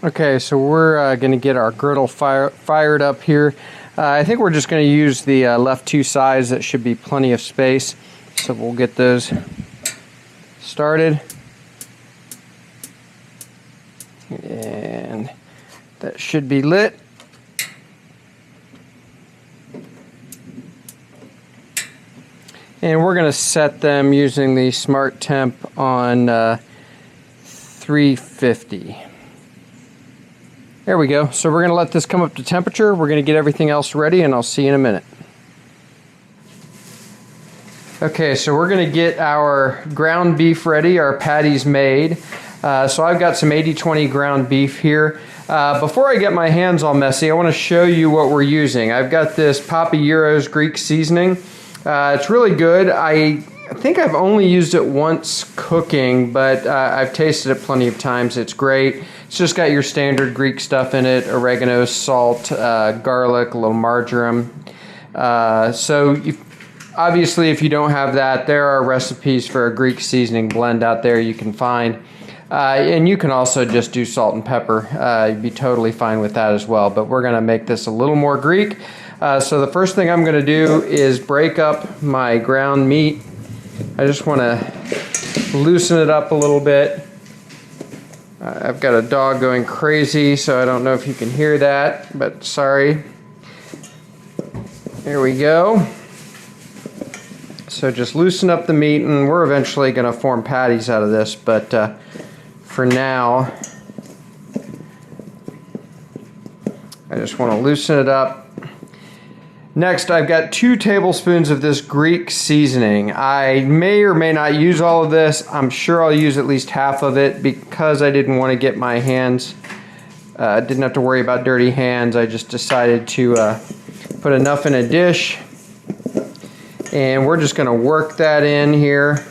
Okay, so we're going to get our griddle fired up here. I think we're just going to use the left two sides. That should be plenty of space. So we'll get those started. And that should be lit. And we're going to set them using the Smart Temp on 350. There we go. So we're going to let this come up to temperature. We're going to get everything else ready, and I'll see you in a minute. Okay, so we're going to get our ground beef ready, our patties made. So I've got some 80-20 ground beef here. Before I get my hands all messy, I want to show you what we're using. I've got this Papa Gyro's Greek seasoning. It's really good. I think I've only used it once cooking, but I've tasted it plenty of times. It's great. It's just got your standard Greek stuff in it: oregano, salt, garlic, a little marjoram. Obviously, if you don't have that, there are recipes for a Greek seasoning blend out there you can find. And you can also just do salt and pepper. You'd be totally fine with that as well. But we're going to make this a little more Greek. So the first thing I'm going to do is break up my ground meat. I just want to loosen it up a little bit. I've got a dog going crazy, so I don't know if you can hear that, but sorry. There we go. So just loosen up the meat, and we're eventually going to form patties out of this, but for now, I just want to loosen it up. Next, I've got 2 tablespoons of this Greek seasoning. I may or may not use all of this. I'm sure I'll use at least half of it because I didn't want to get my hands, didn't have to worry about dirty hands. I just decided to put enough in a dish. And we're just going to work that in here.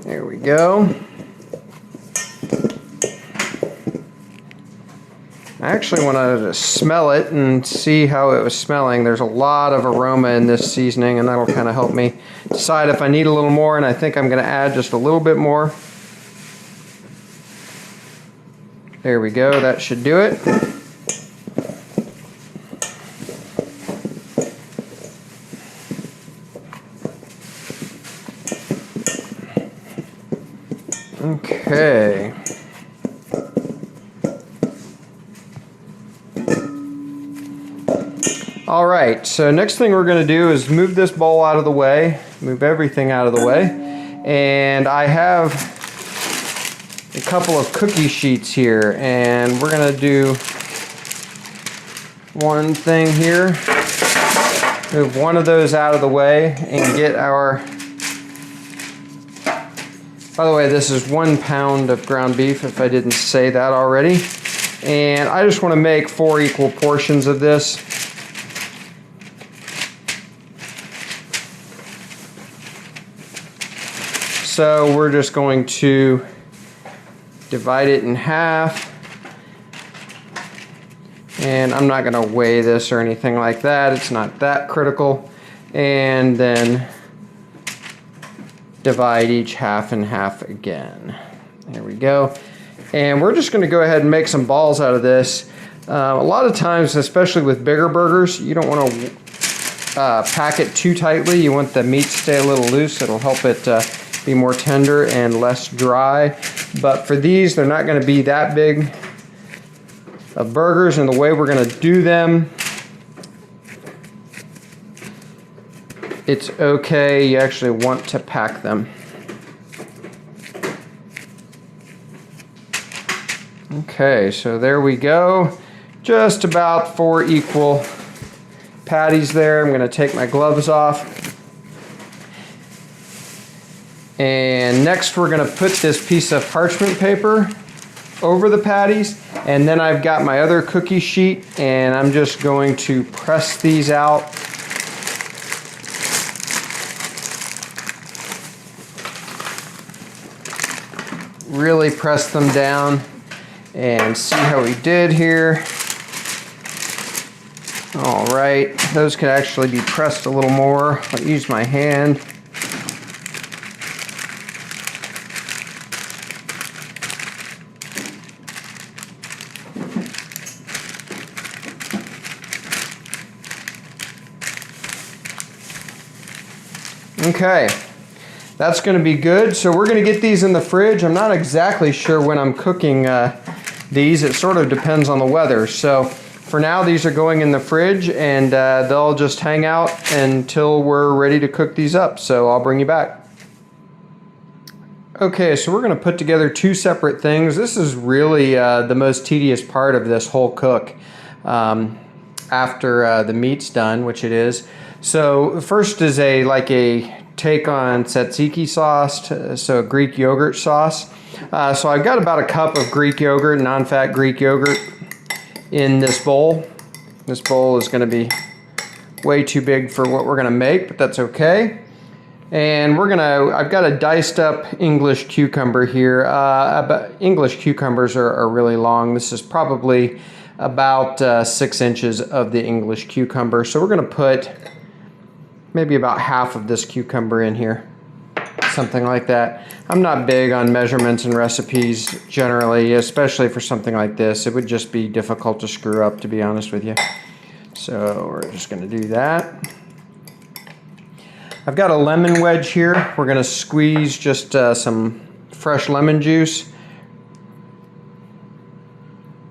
There we go. I actually wanted to smell it and see how it was smelling. There's a lot of aroma in this seasoning, and that'll kind of help me decide if I need a little more, and I think I'm going to add just a little bit more. There we go, that should do it. Okay. All right, so next thing we're going to do is move this bowl out of the way, move everything out of the way, and I have a couple of cookie sheets here, and we're going to do one thing here, move one of those out of the way and get our, by the way, this is 1 pound of ground beef, if I didn't say that already, and I just want to make 4 equal portions of this. So we're just going to divide it in half, and I'm not going to weigh this or anything like that. It's not that critical. And then divide each half in half again. There we go. And we're just going to go ahead and make some balls out of this. A lot of times, especially with bigger burgers, you don't want to pack it too tightly. You want the meat to stay a little loose. It'll help it be more tender and less dry. But for these, they're not going to be that big of burgers, and the way we're going to do them, it's okay. You actually want to pack them. Okay, so there we go. Just about 4 equal patties there. I'm going to take my gloves off. And next we're going to put this piece of parchment paper over the patties, and then I've got my other cookie sheet, and I'm just going to press these out. Really press them down and see how we did here. All right, those could actually be pressed a little more. I'll use my hand. Okay, that's going to be good. So we're going to get these in the fridge. I'm not exactly sure when I'm cooking these. It sort of depends on the weather. So for now, these are going in the fridge, and they'll just hang out until we're ready to cook these up. So I'll bring you back. Okay, so we're going to put together two separate things. This is really the most tedious part of this whole cook after the meat's done, which it is. So first is like a take on tzatziki sauce, so Greek yogurt sauce. So I've got about a cup of Greek yogurt, non-fat Greek yogurt, in this bowl. This bowl is going to be way too big for what we're going to make, but that's okay. And I've got a diced up English cucumber here. English cucumbers are really long. This is probably about 6 inches of the English cucumber. So we're going to put maybe about half of this cucumber in here, something like that. I'm not big on measurements and recipes generally, especially for something like this. It would just be difficult to screw up, to be honest with you. So we're just going to do that. I've got a lemon wedge here. We're going to squeeze just some fresh lemon juice.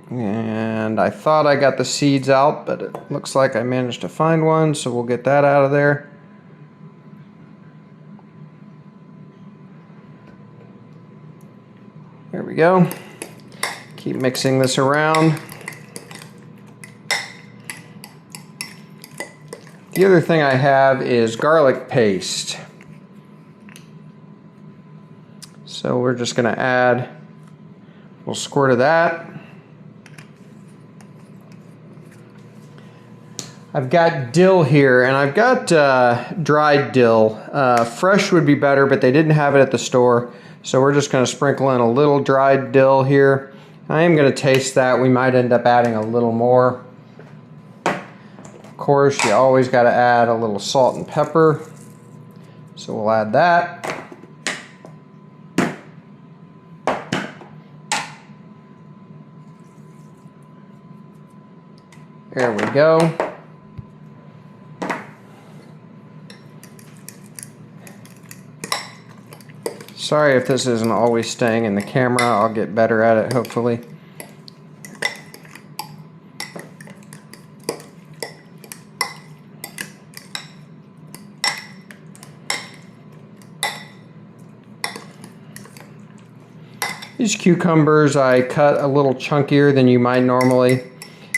And I thought I got the seeds out, but it looks like I managed to find one, so we'll get that out of there. There we go. Keep mixing this around. The other thing I have is garlic paste. So we're just going to add a little squirt of that. I've got dill here, and I've got dried dill. Fresh would be better, but they didn't have it at the store. So we're just going to sprinkle in a little dried dill here. I am going to taste that. We might end up adding a little more. Of course, you always got to add a little salt and pepper. So we'll add that. There we go. Sorry if this isn't always staying in the camera. I'll get better at it, hopefully. These cucumbers I cut a little chunkier than you might normally,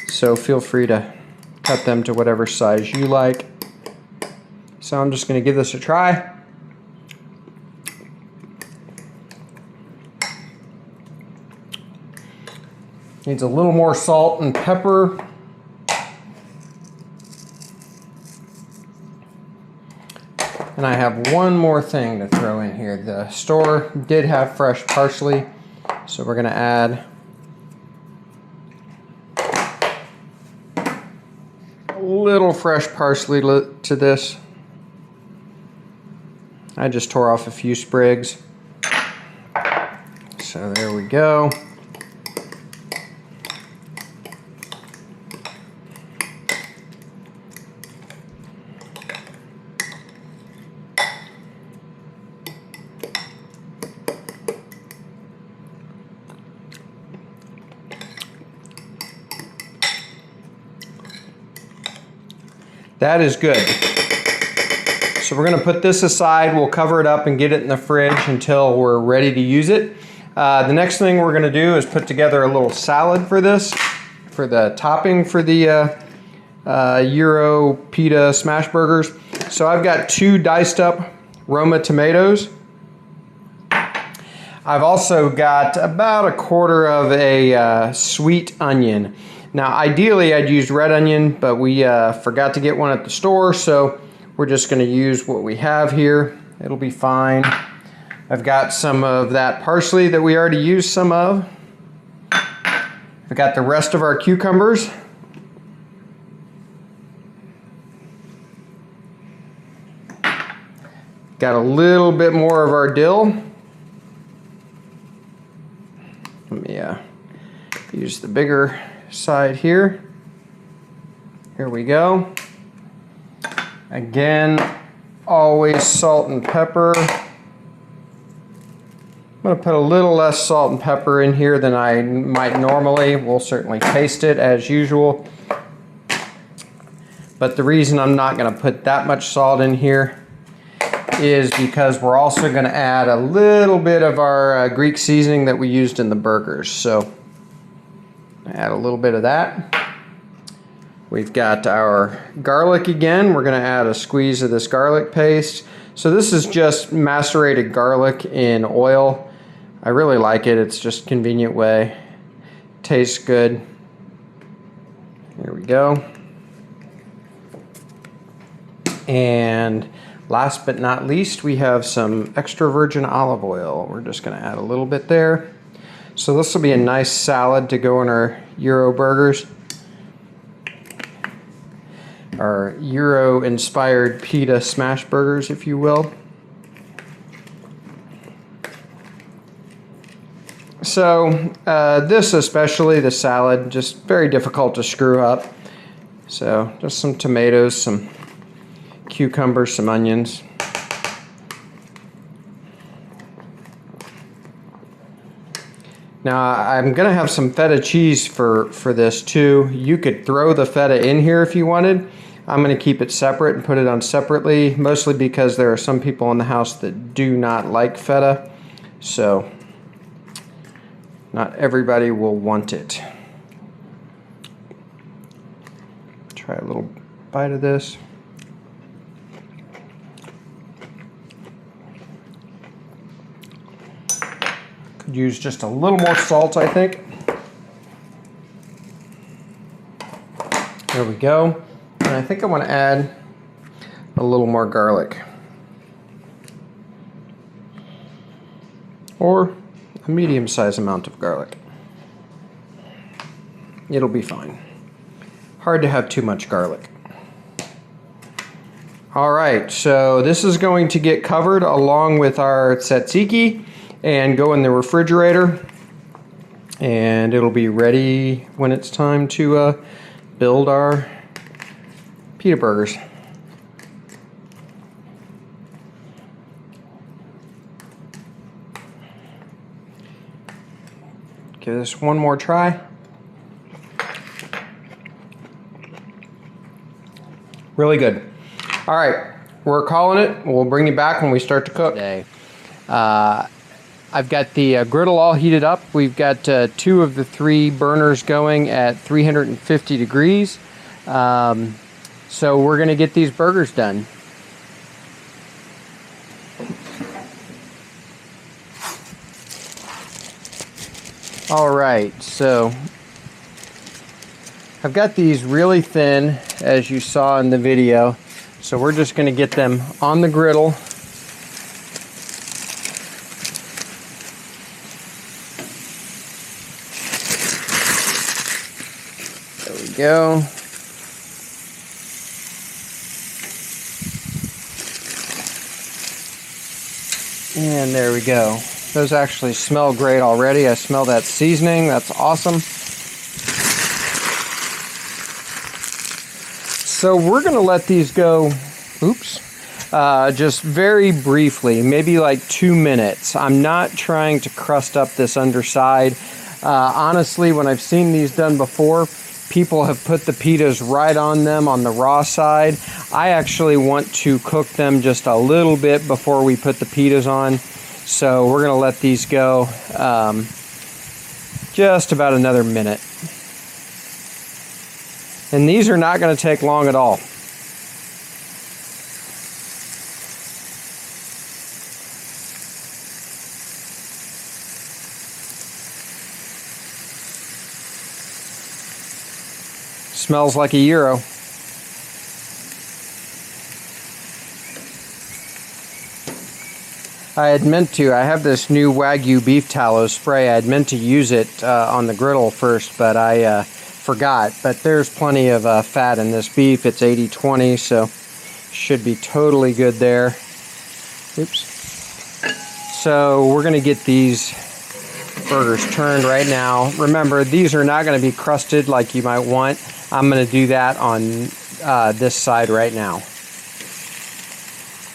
so feel free to cut them to whatever size you like. So I'm just going to give this a try. Needs a little more salt and pepper. And I have one more thing to throw in here. The store did have fresh parsley, so we're going to add a little fresh parsley to this. I just tore off a few sprigs. So there we go. That is good. So we're going to put this aside. We'll cover it up and get it in the fridge until we're ready to use it. The next thing we're going to do is put together a little salad for this, for the topping for the gyro Pita SmashBurgers. So I've got 2 diced up Roma tomatoes. I've also got about 1/4 of a sweet onion. Now ideally I'd use red onion, but we forgot to get one at the store, so we're just going to use what we have here. It'll be fine. I've got some of that parsley that we already used some of. I've got the rest of our cucumbers. Got a little bit more of our dill. Let me use the bigger side here. Here we go. Again, always salt and pepper. I'm going to put a little less salt and pepper in here than I might normally. We'll certainly taste it as usual. But the reason I'm not going to put that much salt in here is because we're also going to add a little bit of our Greek seasoning that we used in the burgers. So add a little bit of that. We've got our garlic again. We're going to add a squeeze of this garlic paste. So this is just macerated garlic in oil. I really like it. It's just a convenient way. Tastes good. Here we go. And last but not least, we have some extra virgin olive oil. We're just going to add a little bit there. So this will be a nice salad to go in our gyro burgers. Our gyro-inspired Pita SmashBurgers, if you will. So this especially, the salad, just very difficult to screw up. So just some tomatoes, some cucumbers, some onions. Now I'm going to have some feta cheese for this too. You could throw the feta in here if you wanted. I'm going to keep it separate and put it on separately, mostly because there are some people in the house that do not like feta. So not everybody will want it. Try a little bite of this. Could use just a little more salt, I think. There we go. And I think I want to add a little more garlic. Or a medium-sized amount of garlic. It'll be fine. Hard to have too much garlic. Alright, so this is going to get covered along with our tzatziki and go in the refrigerator. And it'll be ready when it's time to build our pita burgers. Give this one more try. Really good. All right, we're calling it. We'll bring you back when we start to cook. I've got the griddle all heated up. We've got 2 of the 3 burners going at 350 degrees. So we're going to get these burgers done. All right, so I've got these really thin, as you saw in the video. So we're just going to get them on the griddle. There we go. And there we go. Those actually smell great already. I smell that seasoning. That's awesome. So we're going to let these go, just very briefly, maybe like 2 minutes. I'm not trying to crust up this underside. Honestly, when I've seen these done before, people have put the pitas right on them on the raw side. I actually want to cook them just a little bit before we put the pitas on. So we're going to let these go just about another minute. And these are not going to take long at all. Smells like a gyro. I had meant to. I have this new Wagyu beef tallow spray. I had meant to use it on the griddle first, but I forgot. But there's plenty of fat in this beef. It's 80-20, so should be totally good there. Oops. So we're gonna get these burgers turned right now. Remember, these are not gonna be crusted like you might want. I'm gonna do that on this side right now.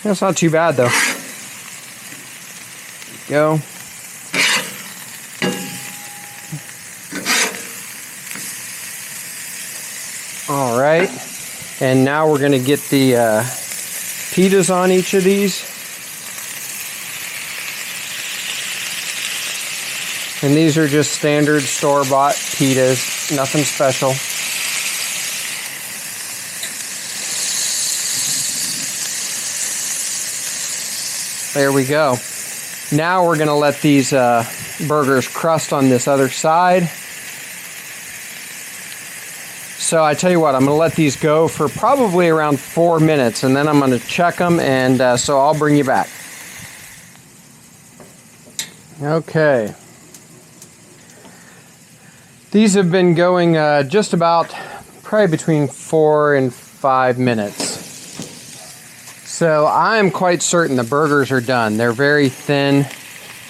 That's not too bad though. Go. All right, and now we're gonna get the pitas on each of these. And these are just standard store-bought pitas, nothing special. There we go. Now we're gonna let these burgers crust on this other side. So I tell you what, I'm gonna let these go for probably around 4 minutes, and then I'm gonna check them, and so I'll bring you back. Okay. These have been going just about probably between 4 and 5 minutes. So I'm quite certain the burgers are done. They're very thin,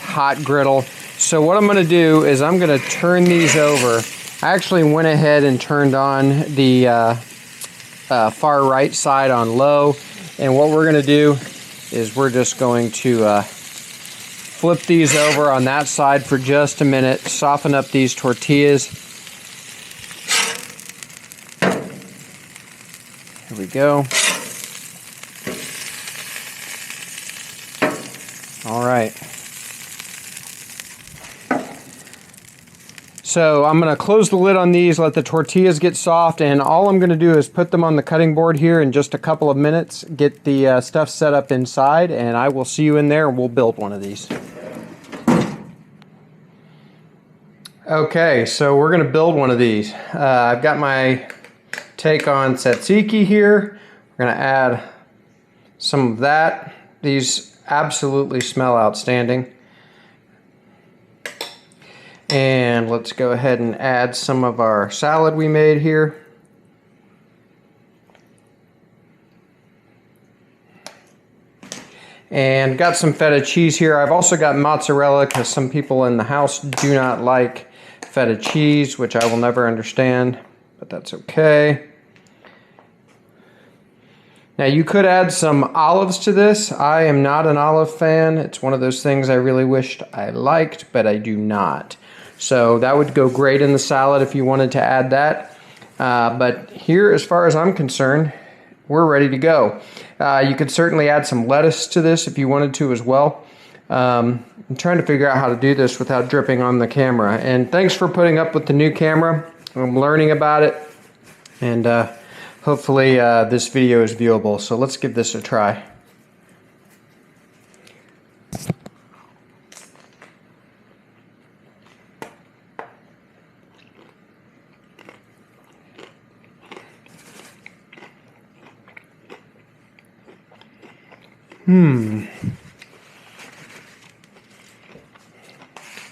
hot griddle. So what I'm gonna do is I'm gonna turn these over. I actually went ahead and turned on the far right side on low. And what we're gonna do is we're just going to flip these over on that side for just a minute, soften up these tortillas. Here we go. All right. So I'm gonna close the lid on these, let the tortillas get soft, and all I'm gonna do is put them on the cutting board here in just a couple of minutes, get the stuff set up inside, and I will see you in there and we'll build one of these. Okay, so we're gonna build one of these. I've got my take on tzatziki here. We're gonna add some of that. These absolutely smell outstanding. And let's go ahead and add some of our salad we made here. And got some feta cheese here. I've also got mozzarella because some people in the house do not like feta cheese, which I will never understand, but that's okay. Now you could add some olives to this. I am not an olive fan. It's one of those things I really wished I liked, but I do not. So that would go great in the salad if you wanted to add that. But here, as far as I'm concerned, we're ready to go. You could certainly add some lettuce to this if you wanted to as well. I'm trying to figure out how to do this without dripping on the camera. And thanks for putting up with the new camera. I'm learning about it. And hopefully this video is viewable. So let's give this a try.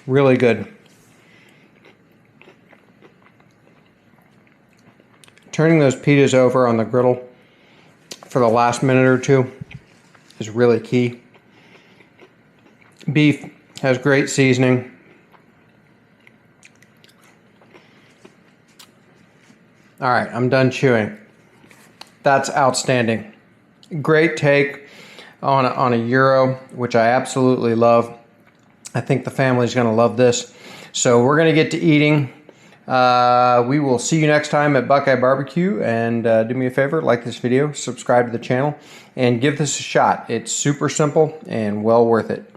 Really good. Turning those pitas over on the griddle for the last minute or two is really key. Beef has great seasoning. All right, I'm done chewing. That's outstanding. Great take on a gyro, which I absolutely love. I think the family's gonna love this. So we're gonna get to eating. We will see you next time at BuQeye Barbecue, and do me a favor, like this video, subscribe to the channel, and give this a shot. It's super simple and well worth it.